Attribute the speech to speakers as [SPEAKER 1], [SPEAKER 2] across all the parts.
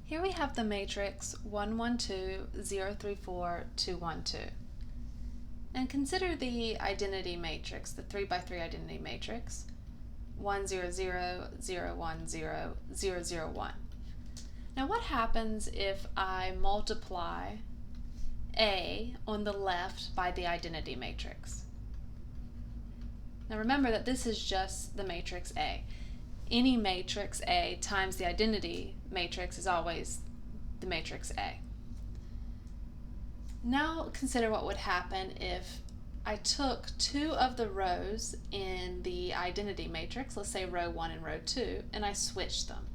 [SPEAKER 1] Here we have the matrix 1, 1, 2, 0, 3, 4, 2, 1, 2. And consider the identity matrix, the 3 by 3 identity matrix, 1, 0, 0, 0, 1, 0, 0, 0, 1. Now what happens if I multiply A on the left by the identity matrix? Now remember that this is just the matrix A. Any matrix A times the identity matrix is always the matrix A. Now consider what would happen if I took two of the rows in the identity matrix, let's say row 1 and row 2, and I switched them.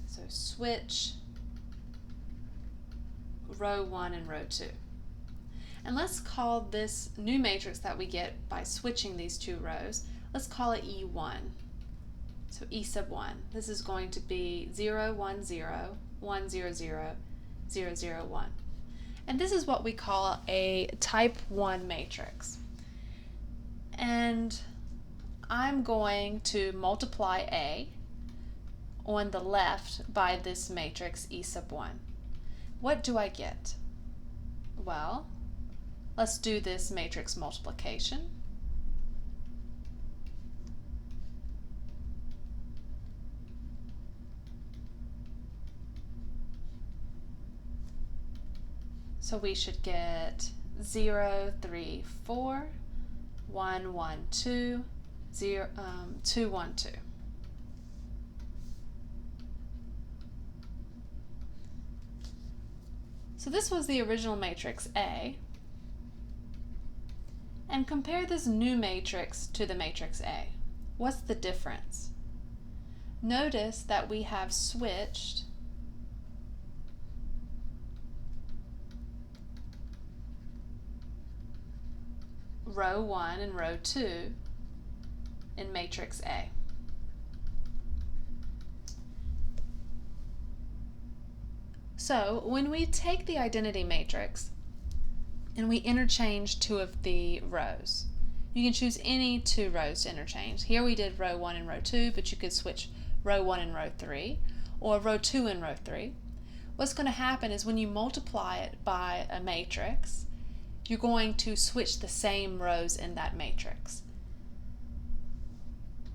[SPEAKER 1] So switch row 1 and row 2. And let's call this new matrix that we get by switching these two rows, let's call it E1. So E sub 1. This is going to be 0, 1, 0, 1, 0, 0, 0, 0, 1. And this is what we call a type 1 matrix. And I'm going to multiply A on the left by this matrix E sub 1. What do I get? Well, let's do this matrix multiplication. So we should get 0, 3, 4, 1, 1, 2, 0, 2, 1, 2. So this was the original matrix A. And compare this new matrix to the matrix A. What's the difference? Notice that we have switched row 1 and row 2 in matrix A. So when we take the identity matrix and we interchange two of the rows, you can choose any two rows to interchange. Here we did row 1 and row 2, but you could switch row 1 and row 3 or row 2 and row 3. What's going to happen is when you multiply it by a matrix, you're going to switch the same rows in that matrix.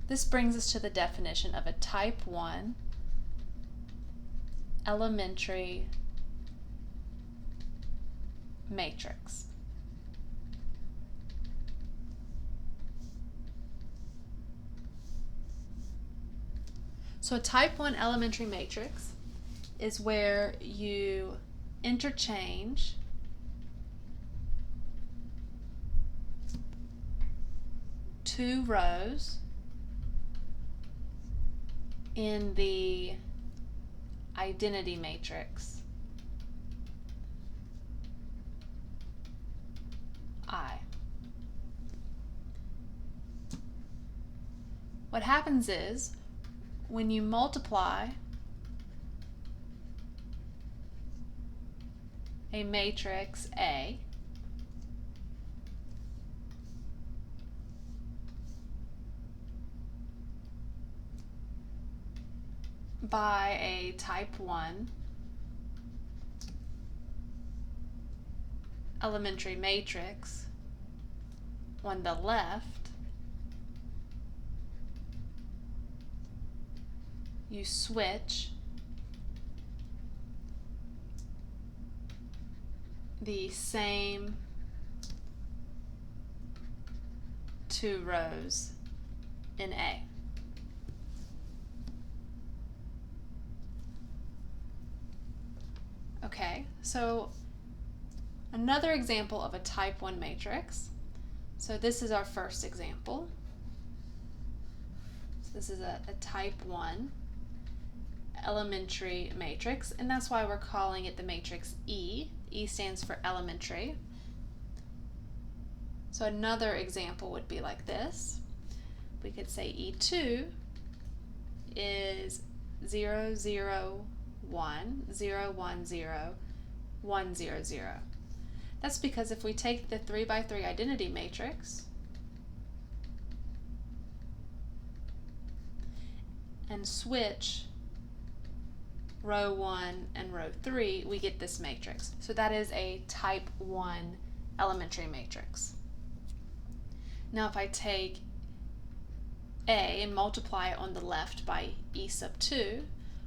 [SPEAKER 1] This brings us to the definition of a type 1 elementary matrix. So a type 1 elementary matrix is where you interchange two rows in the identity matrix I. What happens is when you multiply a matrix A by a type 1 elementary matrix on the left, you switch the same two rows in A. Okay, so another example of a type 1 matrix. So this is our first example. So this is a type 1 elementary matrix, and that's why we're calling it the matrix E. E stands for elementary. So another example would be like this. We could say E2 is 0, 0, 1, 0, 1, 0, 1, 0, 0. That's because if we take the 3 by 3 identity matrix and switch row 1 and row 3, we get this matrix. So that is a type 1 elementary matrix. Now if I take A and multiply it on the left by E sub 2,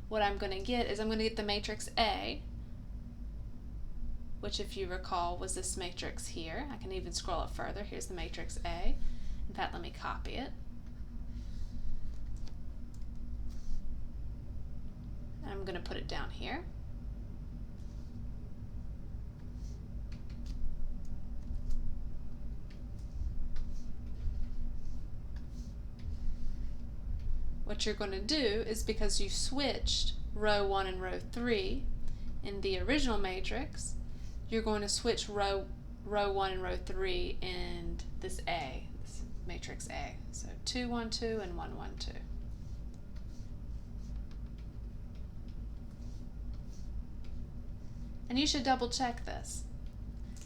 [SPEAKER 1] what I'm going to get is I'm going to get the matrix A, which if you recall was this matrix here. I can even scroll it further. Here's the matrix A. In fact, let me copy it. And I'm going to put it down here. What you're going to do is, because you switched row 1 and row 3 in the original matrix, you're going to switch row 1 and row 3 in this A, this matrix A. So 2, 1, 2 and 1, 1, 2. And you should double check this.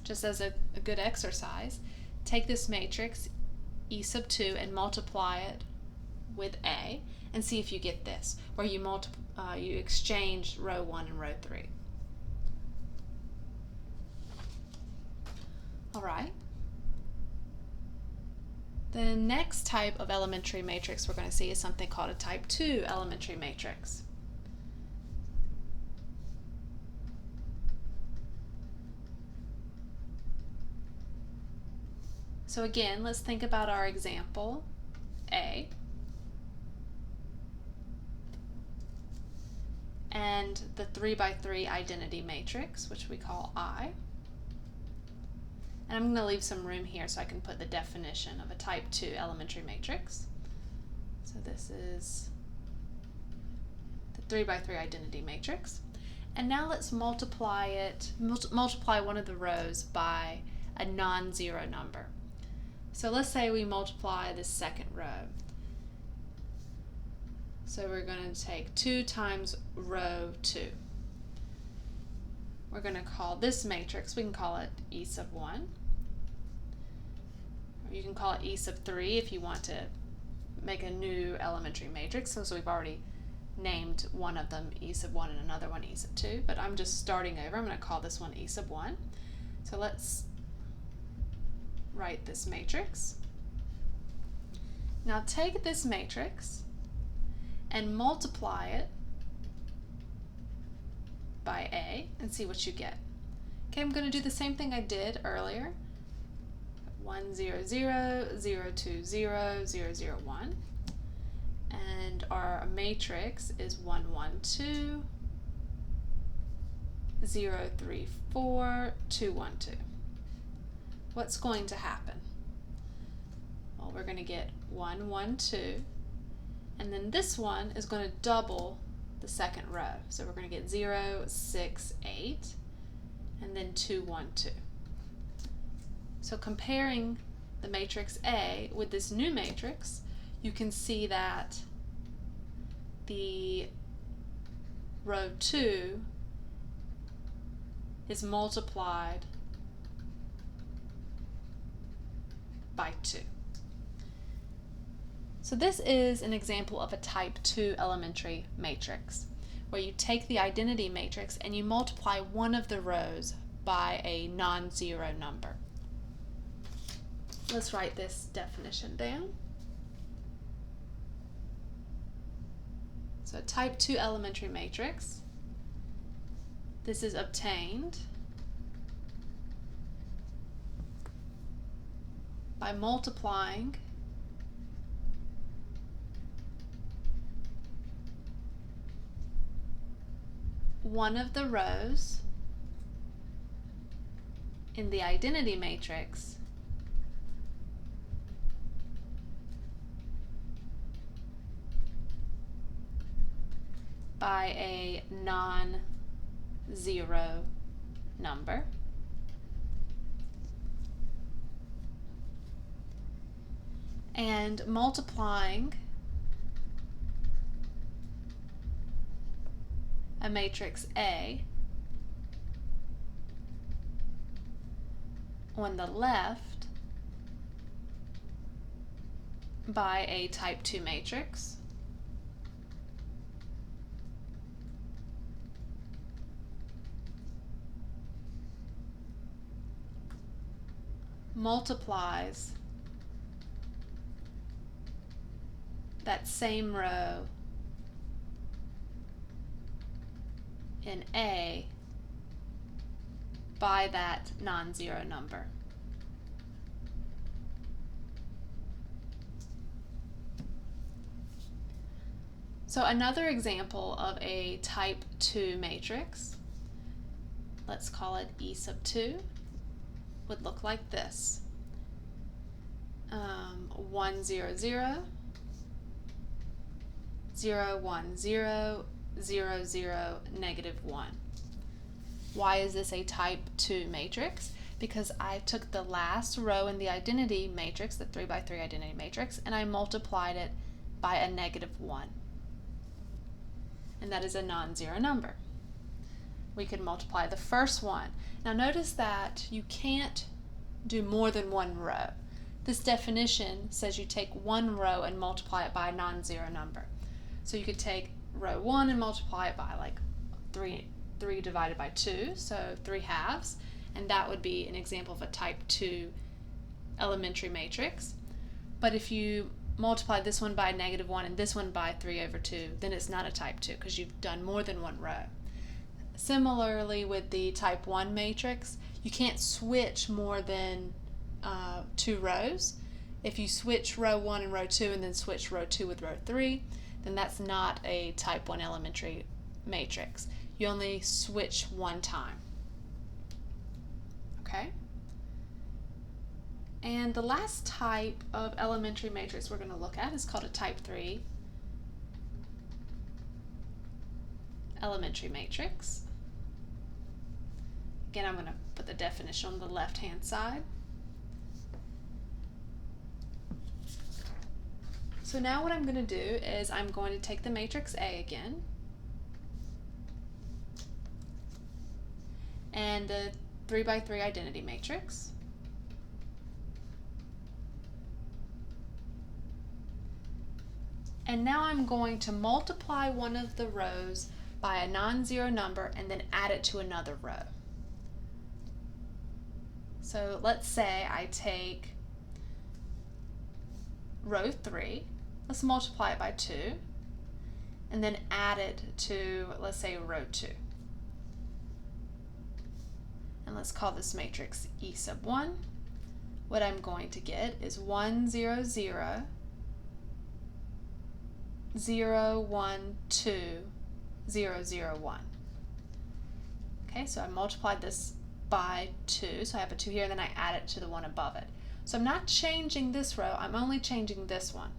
[SPEAKER 1] Just as a good exercise, take this matrix E sub 2 and multiply it with A and see if you get this, where you exchange row 1 and row 3. All right. The next type of elementary matrix we're going to see is something called a type 2 elementary matrix. So again, let's think about our example A and the 3 by 3 identity matrix, which we call I. And I'm going to leave some room here so I can put the definition of a type 2 elementary matrix. So this is the 3 by 3 identity matrix. And now let's multiply one of the rows by a non-zero number. So let's say we multiply the second row. So we're going to take 2 times row 2. We're going to call this matrix, we can call it E sub 1. Or you can call it E sub 3 if you want to make a new elementary matrix. So we've already named one of them E sub 1 and another one E sub 2. But I'm just starting over. I'm going to call this one E sub 1. So let's write this matrix. Now take this matrix and multiply it by A and see what you get. Okay, I'm going to do the same thing I did earlier. 1, 0, 0, 0, 2, 0, 0, 0, 1. And our matrix is 1, 1, 2, 0, 3, 4, 2, 1, 2. What's going to happen? Well, we're going to get 1, 1, 2, and then this one is going to double the second row. So we're going to get 0, 6, 8, and then 2, 1, 2. So comparing the matrix A with this new matrix, you can see that the row 2 is multiplied by 2. So this is an example of a type 2 elementary matrix, where you take the identity matrix and you multiply one of the rows by a non-zero number. Let's write this definition down. So a type 2 elementary matrix, this is obtained by multiplying one of the rows in the identity matrix by a non-zero number. And multiplying a matrix A on the left by a type 2 matrix multiplies that same row in A by that non-zero number. So another example of a type 2 matrix, let's call it E sub 2, would look like this. 1 0 0 0 1 0 0 0 negative 1. Why is this a type 2 matrix? Because I took the last row in the identity matrix, the 3 by 3 identity matrix, and I multiplied it by a negative 1. And that is a non-zero number. We could multiply the first one. Now notice that you can't do more than one row. This definition says you take one row and multiply it by a non-zero number. So you could take row 1 and multiply it by like 3 divided by 2, so 3 halves, and that would be an example of a type 2 elementary matrix. But if you multiply this one by negative 1 and this one by 3 over 2, then it's not a type 2 because you've done more than one row. Similarly with the type 1 matrix, you can't switch more than 2 rows. If you switch row 1 and row 2 and then switch row 2 with row 3, then that's not a type 1 elementary matrix. You only switch one time. Okay? And the last type of elementary matrix we're going to look at is called a type 3 elementary matrix. Again, I'm going to put the definition on the left-hand side. So now what I'm going to do is I'm going to take the matrix A again, and the 3 by 3 identity matrix. And now I'm going to multiply one of the rows by a non-zero number and then add it to another row. So let's say I take row 3, let's multiply it by 2, and then add it to, let's say, row 2. And let's call this matrix E sub 1. What I'm going to get is 1 0 0 0 1 2 0 0 1. Okay, so I multiplied this by 2, so I have a 2 here, and then I add it to the one above it. So I'm not changing this row, I'm only changing this one.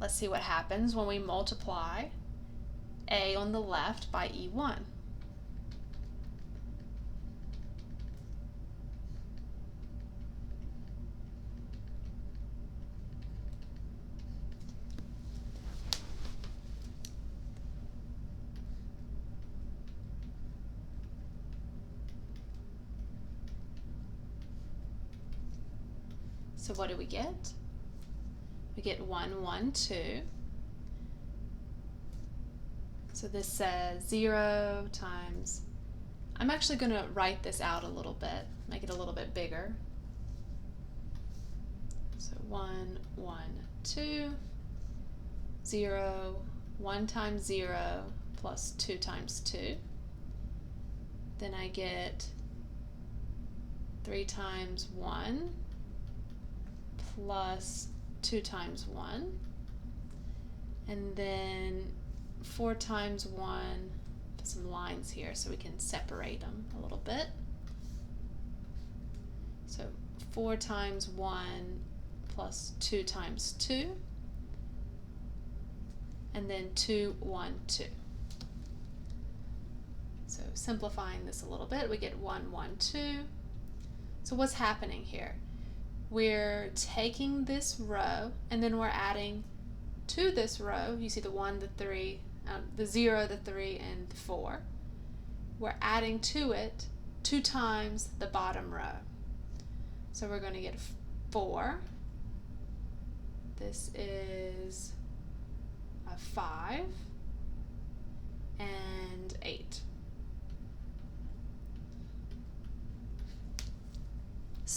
[SPEAKER 1] Let's see what happens when we multiply A on the left by E1. So what do we get? We get 1 1 2. So this says 0 times, I'm actually going to write this out a little bit, make it a little bit bigger. So 1 1 2, 0, 1 times 0 plus 2 times 2. Then I get 3 times 1 plus 2 times 1, and then 4 times 1, put some lines here so we can separate them a little bit. So 4 times 1 plus 2 times 2, and then 2 1 2. So simplifying this a little bit, we get 1 1 2. So what's happening here? We're taking this row and then we're adding to this row. You see the 1, the 3, the 0, the 3, and the 4. We're adding to it 2 times the bottom row. So we're going to get 4. This is a 5 and 8.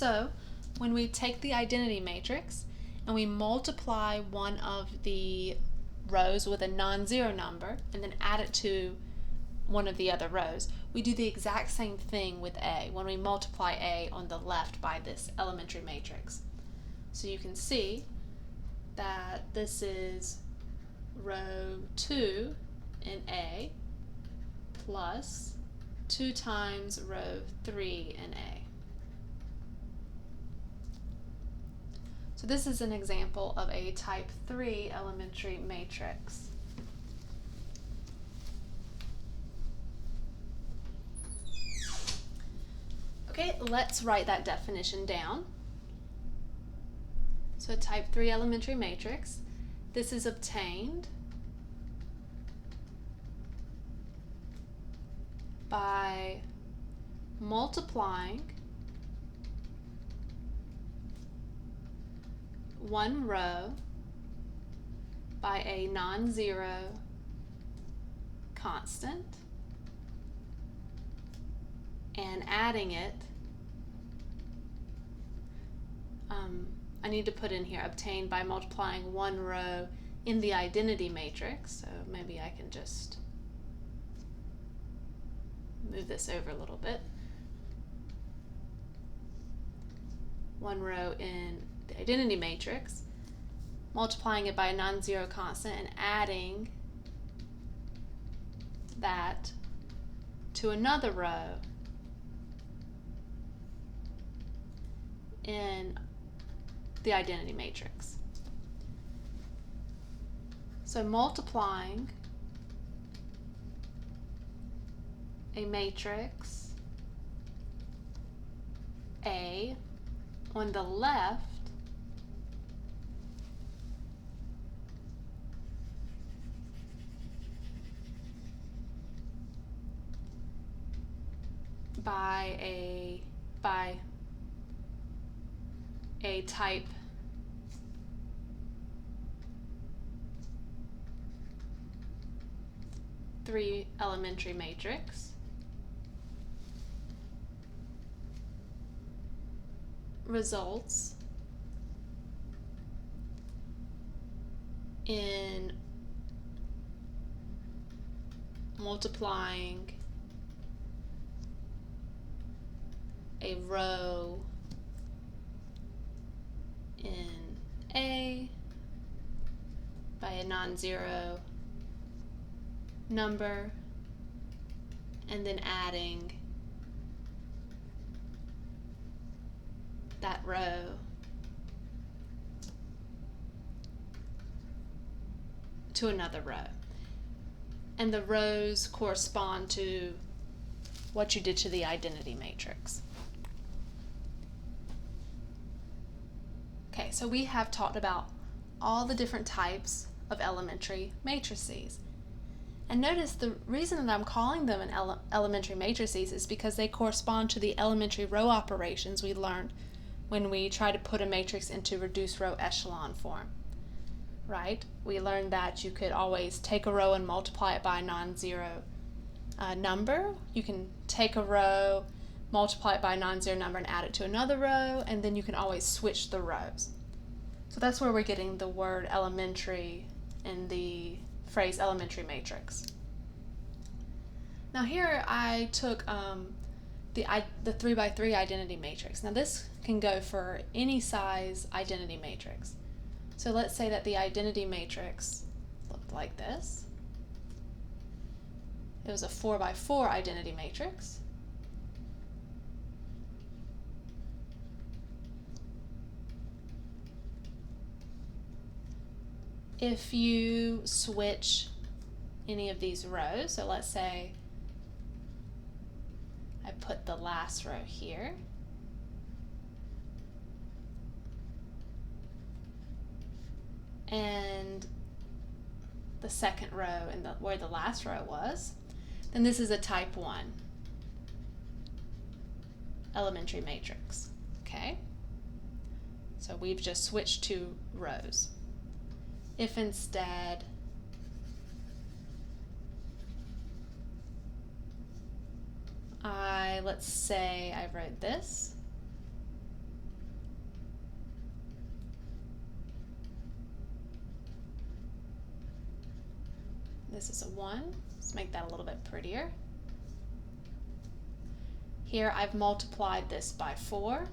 [SPEAKER 1] So when we take the identity matrix and we multiply one of the rows with a non-zero number and then add it to one of the other rows, we do the exact same thing with A when we multiply A on the left by this elementary matrix. So you can see that this is row 2 in A plus 2 times row 3 in A. So this is an example of a type 3 elementary matrix. Okay, let's write that definition down. So a type 3 elementary matrix, this is obtained by multiplying one row by a non-zero constant and adding it. I need to put in here obtained by multiplying one row in the identity matrix, so maybe I can just move this over a little bit. One row in the identity matrix, multiplying it by a non-zero constant and adding that to another row in the identity matrix. So multiplying a matrix A on the left by a type three elementary matrix results in multiplying a row in A by a non-zero number and then adding that row to another row. And the rows correspond to what you did to the identity matrix. Okay, so we have talked about all the different types of elementary matrices. And notice the reason that I'm calling them elementary matrices is because they correspond to the elementary row operations we learned when we try to put a matrix into reduced row echelon form, right? We learned that you could always take a row and multiply it by a non-zero number. You can take a row, multiply it by a non-zero number and add it to another row, and then you can always switch the rows. So that's where we're getting the word elementary in the phrase elementary matrix. Now here I took the 3x3 identity matrix. Now this can go for any size identity matrix. So let's say that the identity matrix looked like this. It was a 4x4 identity matrix. If you switch any of these rows, so let's say I put the last row here, and the second row and where the last row was, then this is a type 1 elementary matrix, okay? So we've just switched two rows. If instead let's say I wrote this, this is a 1. Let's make that a little bit prettier. Here I've multiplied this by 4.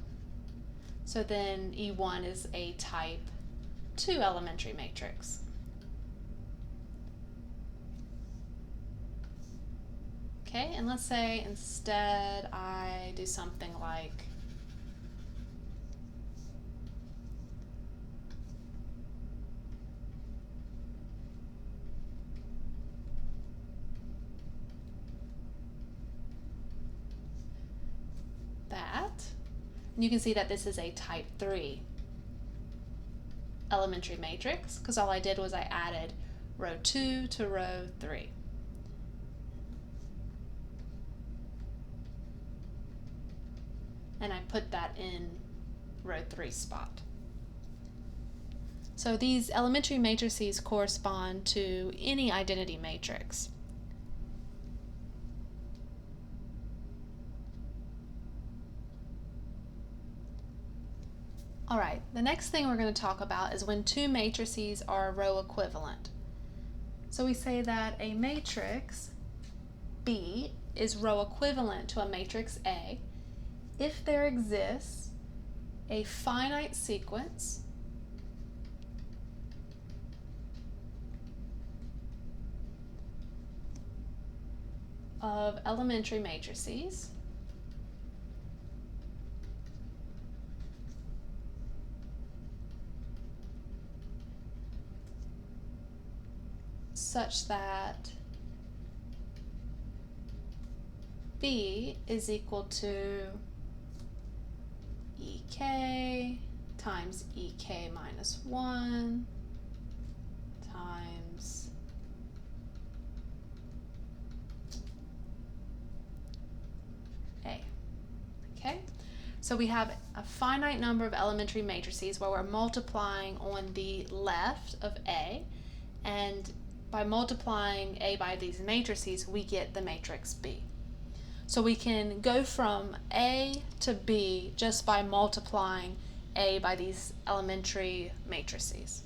[SPEAKER 1] So then E1 is a type 2 elementary matrix. Okay, and let's say instead I do something like that. And you can see that this is a type 3 elementary matrix because all I did was I added row 2 to row 3. And I put that in row 3 spot. So these elementary matrices correspond to any identity matrix. All right, the next thing we're going to talk about is when two matrices are row equivalent. So we say that a matrix B is row equivalent to a matrix A if there exists a finite sequence of elementary matrices such that B is equal to EK times EK minus 1 times A. Okay, so we have a finite number of elementary matrices where we're multiplying on the left of A, and by multiplying A by these matrices, we get the matrix B. So we can go from A to B just by multiplying A by these elementary matrices.